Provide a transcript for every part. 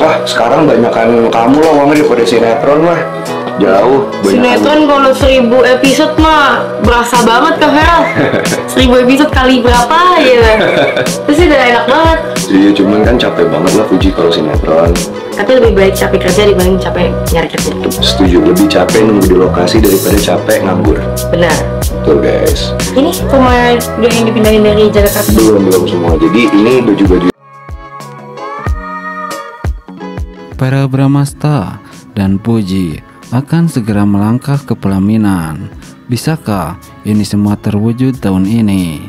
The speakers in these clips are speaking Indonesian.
Wah, sekarang banyakan kamu lah uangnya daripada sinetron mah. Jauh Sinetron kalau 1000 episode mah berasa banget Kak Feral. 1000 episode kali berapa ya? Terus udah enak banget. Iya, cuman kan capek banget lah Puji kalau sinetron. Tapi lebih baik capek kerja dibanding capek nyari kerja. Setuju, lebih capek nunggu di lokasi daripada capek nganggur. Benar. Tuh guys. Ini rumah yang dipindahin dari Jakarta. Belum semua. Jadi ini baju-baju. Para Bramasta dan Puji akan segera melangkah ke pelaminan. Bisakah ini semua terwujud tahun ini?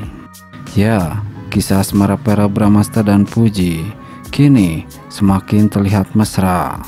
Ya, kisah asmara para Bramasta dan Puji kini semakin terlihat mesra.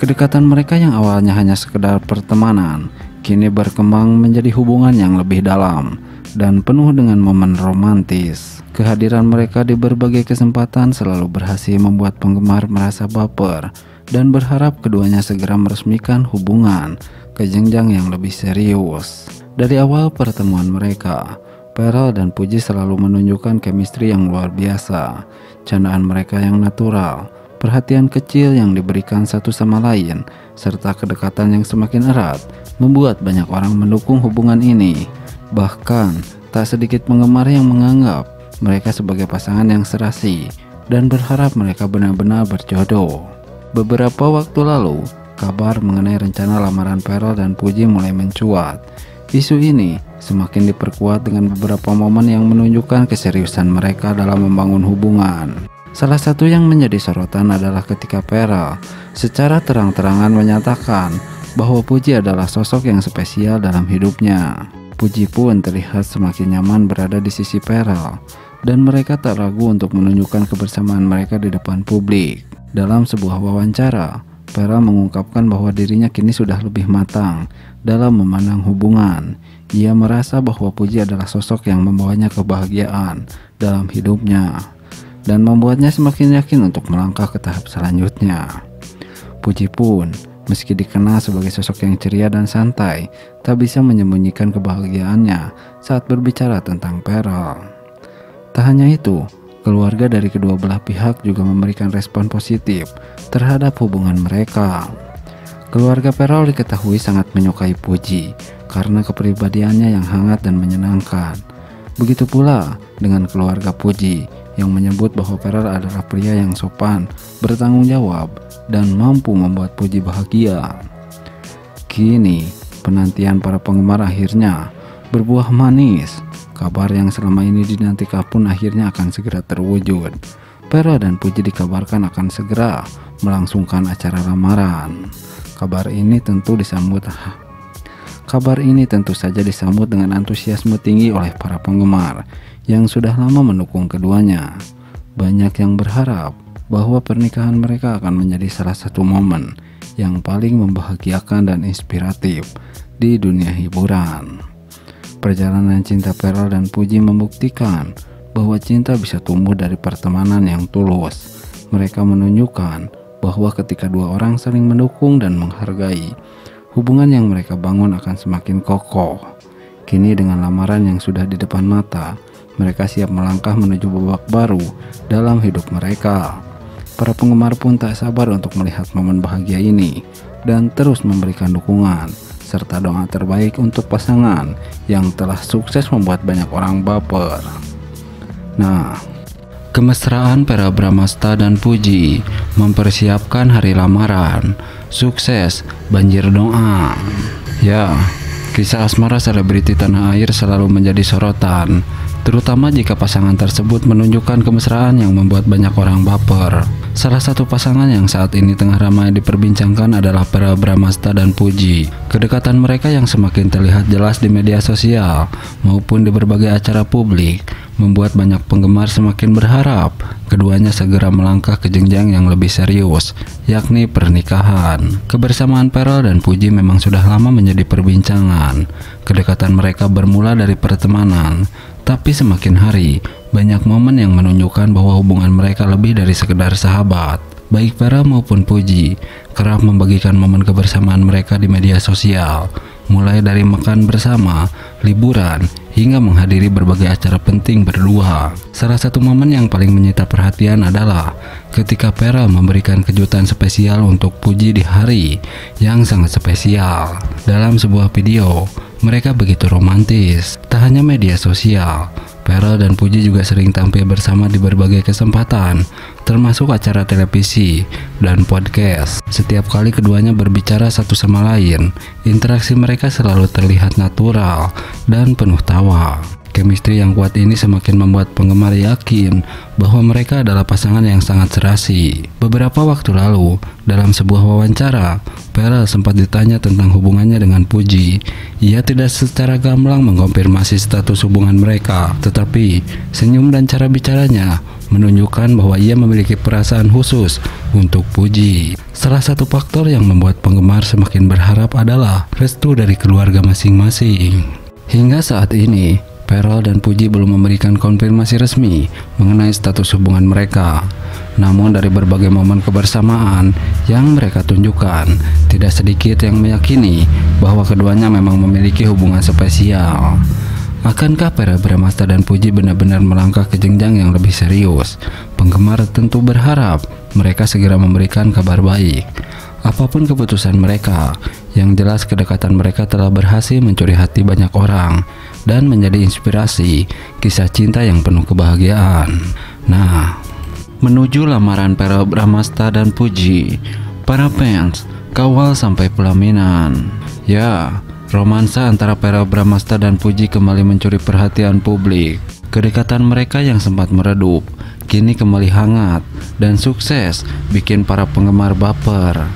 Kedekatan mereka yang awalnya hanya sekedar pertemanan kini berkembang menjadi hubungan yang lebih dalam dan penuh dengan momen romantis. Kehadiran mereka di berbagai kesempatan selalu berhasil membuat penggemar merasa baper dan berharap keduanya segera meresmikan hubungan ke jenjang yang lebih serius. Dari awal pertemuan mereka, Feral dan Puji selalu menunjukkan chemistry yang luar biasa. Candaan mereka yang natural, perhatian kecil yang diberikan satu sama lain, serta kedekatan yang semakin erat membuat banyak orang mendukung hubungan ini. Bahkan, tak sedikit penggemar yang menganggap mereka sebagai pasangan yang serasi dan berharap mereka benar-benar berjodoh. Beberapa waktu lalu, kabar mengenai rencana lamaran Feral dan Puji mulai mencuat. Isu ini semakin diperkuat dengan beberapa momen yang menunjukkan keseriusan mereka dalam membangun hubungan. Salah satu yang menjadi sorotan adalah ketika Feral secara terang-terangan menyatakan bahwa Puji adalah sosok yang spesial dalam hidupnya. Puji pun terlihat semakin nyaman berada di sisi Feral, dan mereka tak ragu untuk menunjukkan kebersamaan mereka di depan publik. Dalam sebuah wawancara, Feral mengungkapkan bahwa dirinya kini sudah lebih matang dalam memandang hubungan. Ia merasa bahwa Puji adalah sosok yang membawanya kebahagiaan dalam hidupnya dan membuatnya semakin yakin untuk melangkah ke tahap selanjutnya. Puji pun, meski dikenal sebagai sosok yang ceria dan santai, tak bisa menyembunyikan kebahagiaannya saat berbicara tentang Feral. Tak hanya itu, keluarga dari kedua belah pihak juga memberikan respon positif terhadap hubungan mereka. Keluarga Feral diketahui sangat menyukai Puji karena kepribadiannya yang hangat dan menyenangkan. Begitu pula dengan keluarga Puji yang menyebut bahwa Feral adalah pria yang sopan, bertanggung jawab, dan mampu membuat Puji bahagia. Kini, penantian para penggemar akhirnya berbuah manis. Kabar yang selama ini dinantikan pun akhirnya akan segera terwujud. Feral dan Puji dikabarkan akan segera melangsungkan acara lamaran. Kabar ini tentu saja disambut dengan antusiasme tinggi oleh para penggemar yang sudah lama mendukung keduanya. Banyak yang berharap bahwa pernikahan mereka akan menjadi salah satu momen yang paling membahagiakan dan inspiratif di dunia hiburan. Perjalanan cinta Feral dan Puji membuktikan bahwa cinta bisa tumbuh dari pertemanan yang tulus. Mereka menunjukkan bahwa ketika dua orang saling mendukung dan menghargai, hubungan yang mereka bangun akan semakin kokoh. Kini dengan lamaran yang sudah di depan mata, mereka siap melangkah menuju babak baru dalam hidup mereka. Para penggemar pun tak sabar untuk melihat momen bahagia ini dan terus memberikan dukungan serta doa terbaik untuk pasangan yang telah sukses membuat banyak orang baper. Nah, kemesraan para Bramasta dan Puji mempersiapkan hari lamaran. Sukses, banjir doa. Ya, kisah asmara selebriti tanah air selalu menjadi sorotan, terutama jika pasangan tersebut menunjukkan kemesraan yang membuat banyak orang baper. Salah satu pasangan yang saat ini tengah ramai diperbincangkan adalah para Bramasta dan Puji. Kedekatan mereka yang semakin terlihat jelas di media sosial maupun di berbagai acara publik membuat banyak penggemar semakin berharap keduanya segera melangkah ke jenjang yang lebih serius, yakni pernikahan. Kebersamaan Feral dan Puji memang sudah lama menjadi perbincangan. Kedekatan mereka bermula dari pertemanan, tapi semakin hari banyak momen yang menunjukkan bahwa hubungan mereka lebih dari sekedar sahabat. Baik Feral maupun Puji kerap membagikan momen kebersamaan mereka di media sosial, mulai dari makan bersama, liburan, hingga menghadiri berbagai acara penting berdua. Salah satu momen yang paling menyita perhatian adalah ketika Pharrell memberikan kejutan spesial untuk Puji di hari yang sangat spesial. Dalam sebuah video, mereka begitu romantis. Tak hanya media sosial, Pharrell dan Puji juga sering tampil bersama di berbagai kesempatan, termasuk acara televisi dan podcast. Setiap kali keduanya berbicara satu sama lain, interaksi mereka selalu terlihat natural dan penuh tawa. Chemistry yang kuat ini semakin membuat penggemar yakin bahwa mereka adalah pasangan yang sangat serasi. Beberapa waktu lalu, dalam sebuah wawancara, Pharrell sempat ditanya tentang hubungannya dengan Puji. Ia tidak secara gamblang mengkonfirmasi status hubungan mereka, tetapi senyum dan cara bicaranya menunjukkan bahwa ia memiliki perasaan khusus untuk Puji. Salah satu faktor yang membuat penggemar semakin berharap adalah restu dari keluarga masing-masing. Hingga saat ini, Pharrell dan Puji belum memberikan konfirmasi resmi mengenai status hubungan mereka. Namun dari berbagai momen kebersamaan yang mereka tunjukkan, tidak sedikit yang meyakini bahwa keduanya memang memiliki hubungan spesial. Akankah Pharrell Bramastha dan Puji benar-benar melangkah ke jenjang yang lebih serius? Penggemar tentu berharap mereka segera memberikan kabar baik. Apapun keputusan mereka, yang jelas kedekatan mereka telah berhasil mencuri hati banyak orang dan menjadi inspirasi kisah cinta yang penuh kebahagiaan. Nah, menuju lamaran Pharrell Bramastha dan Puji, para fans kawal sampai pelaminan. Ya, romansa antara Pharrell Bramastha dan Puji kembali mencuri perhatian publik. Kedekatan mereka yang sempat meredup kini kembali hangat dan sukses bikin para penggemar baper.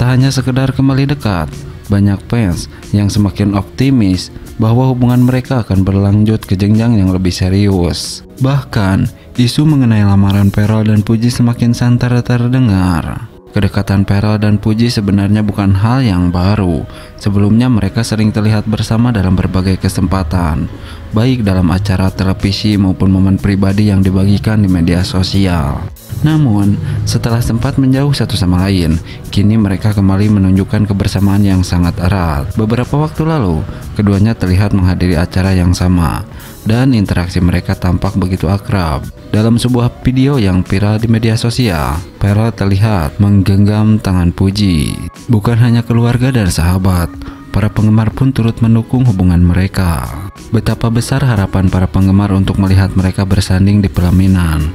Tak hanya sekedar kembali dekat, banyak fans yang semakin optimis bahwa hubungan mereka akan berlanjut ke jenjang yang lebih serius. Bahkan, isu mengenai lamaran Pharrell dan Puji semakin santer terdengar. Kedekatan Pharrell dan Puji sebenarnya bukan hal yang baru. Sebelumnya mereka sering terlihat bersama dalam berbagai kesempatan, baik dalam acara televisi maupun momen pribadi yang dibagikan di media sosial. Namun, setelah sempat menjauh satu sama lain, kini mereka kembali menunjukkan kebersamaan yang sangat erat. Beberapa waktu lalu, keduanya terlihat menghadiri acara yang sama, dan interaksi mereka tampak begitu akrab. Dalam sebuah video yang viral di media sosial, Pharrell terlihat menggenggam tangan Puji. Bukan hanya keluarga dan sahabat, para penggemar pun turut mendukung hubungan mereka. Betapa besar harapan para penggemar untuk melihat mereka bersanding di pelaminan.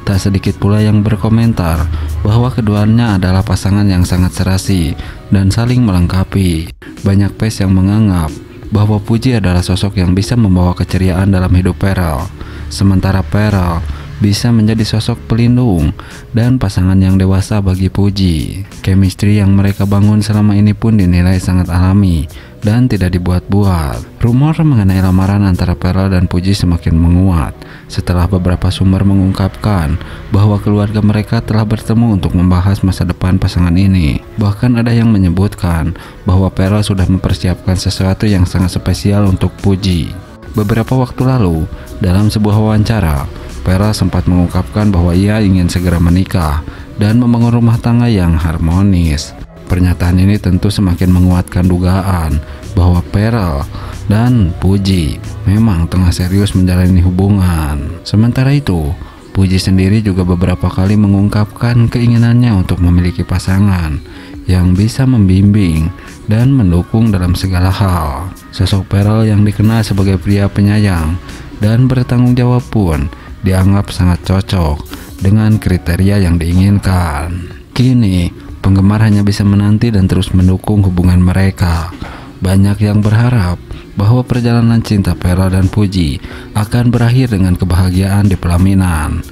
Tak sedikit pula yang berkomentar bahwa keduanya adalah pasangan yang sangat serasi dan saling melengkapi. Banyak fans yang menganggap bahwa Puji adalah sosok yang bisa membawa keceriaan dalam hidup Pharrell, sementara Pharrell bisa menjadi sosok pelindung dan pasangan yang dewasa bagi Puji. Chemistry yang mereka bangun selama ini pun dinilai sangat alami dan tidak dibuat-buat. Rumor mengenai lamaran antara Pharrell dan Puji semakin menguat setelah beberapa sumber mengungkapkan bahwa keluarga mereka telah bertemu untuk membahas masa depan pasangan ini. Bahkan ada yang menyebutkan bahwa Pharrell sudah mempersiapkan sesuatu yang sangat spesial untuk Puji. Beberapa waktu lalu, dalam sebuah wawancara, Pharrell sempat mengungkapkan bahwa ia ingin segera menikah dan membangun rumah tangga yang harmonis. Pernyataan ini tentu semakin menguatkan dugaan bahwa Pharrell dan Puji memang tengah serius menjalani hubungan. Sementara itu, Puji sendiri juga beberapa kali mengungkapkan keinginannya untuk memiliki pasangan yang bisa membimbing dan mendukung dalam segala hal. Sosok Pharrell yang dikenal sebagai pria penyayang dan bertanggung jawab pun dianggap sangat cocok dengan kriteria yang diinginkan. Kini, penggemar hanya bisa menanti dan terus mendukung hubungan mereka. Banyak yang berharap bahwa perjalanan cinta Pharrell dan Puji akan berakhir dengan kebahagiaan di pelaminan.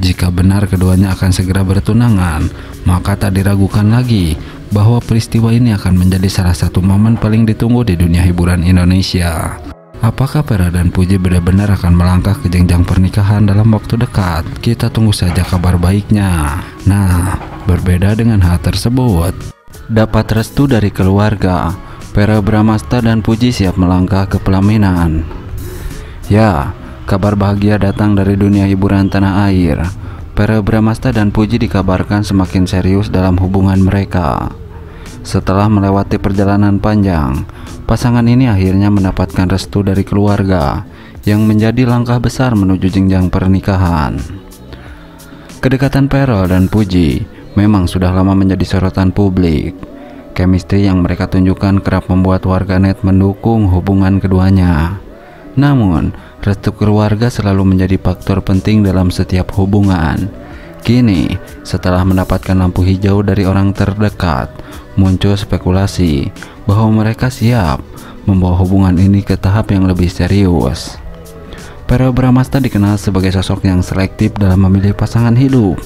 Jika benar keduanya akan segera bertunangan, maka tak diragukan lagi bahwa peristiwa ini akan menjadi salah satu momen paling ditunggu di dunia hiburan Indonesia. Apakah Pharrell dan Puji benar-benar akan melangkah ke jenjang pernikahan dalam waktu dekat? Kita tunggu saja kabar baiknya. Nah, berbeda dengan hal tersebut, dapat restu dari keluarga, Pharrell Bramastha dan Puji siap melangkah ke pelaminan. Ya, kabar bahagia datang dari dunia hiburan tanah air. Pharrell Bramastha dan Puji dikabarkan semakin serius dalam hubungan mereka. Setelah melewati perjalanan panjang, pasangan ini akhirnya mendapatkan restu dari keluarga yang menjadi langkah besar menuju jenjang pernikahan. Kedekatan Pharrell dan Puji memang sudah lama menjadi sorotan publik. Chemistry yang mereka tunjukkan kerap membuat warganet mendukung hubungan keduanya. Namun, restu keluarga selalu menjadi faktor penting dalam setiap hubungan. Kini, setelah mendapatkan lampu hijau dari orang terdekat, muncul spekulasi bahwa mereka siap membawa hubungan ini ke tahap yang lebih serius. Pharrell Bramastha dikenal sebagai sosok yang selektif dalam memilih pasangan hidup.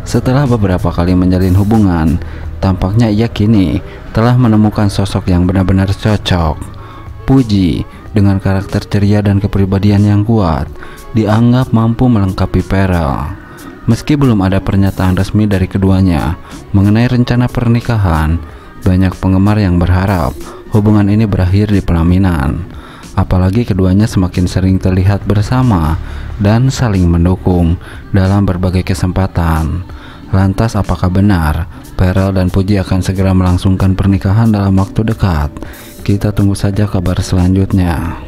Setelah beberapa kali menjalin hubungan, tampaknya ia kini telah menemukan sosok yang benar-benar cocok. Puji, dengan karakter ceria dan kepribadian yang kuat, dianggap mampu melengkapi Pharrell. Meski belum ada pernyataan resmi dari keduanya mengenai rencana pernikahan, banyak penggemar yang berharap hubungan ini berakhir di pelaminan. Apalagi keduanya semakin sering terlihat bersama dan saling mendukung dalam berbagai kesempatan. Lantas apakah benar Pharrell dan Puji akan segera melangsungkan pernikahan dalam waktu dekat? Kita tunggu saja kabar selanjutnya.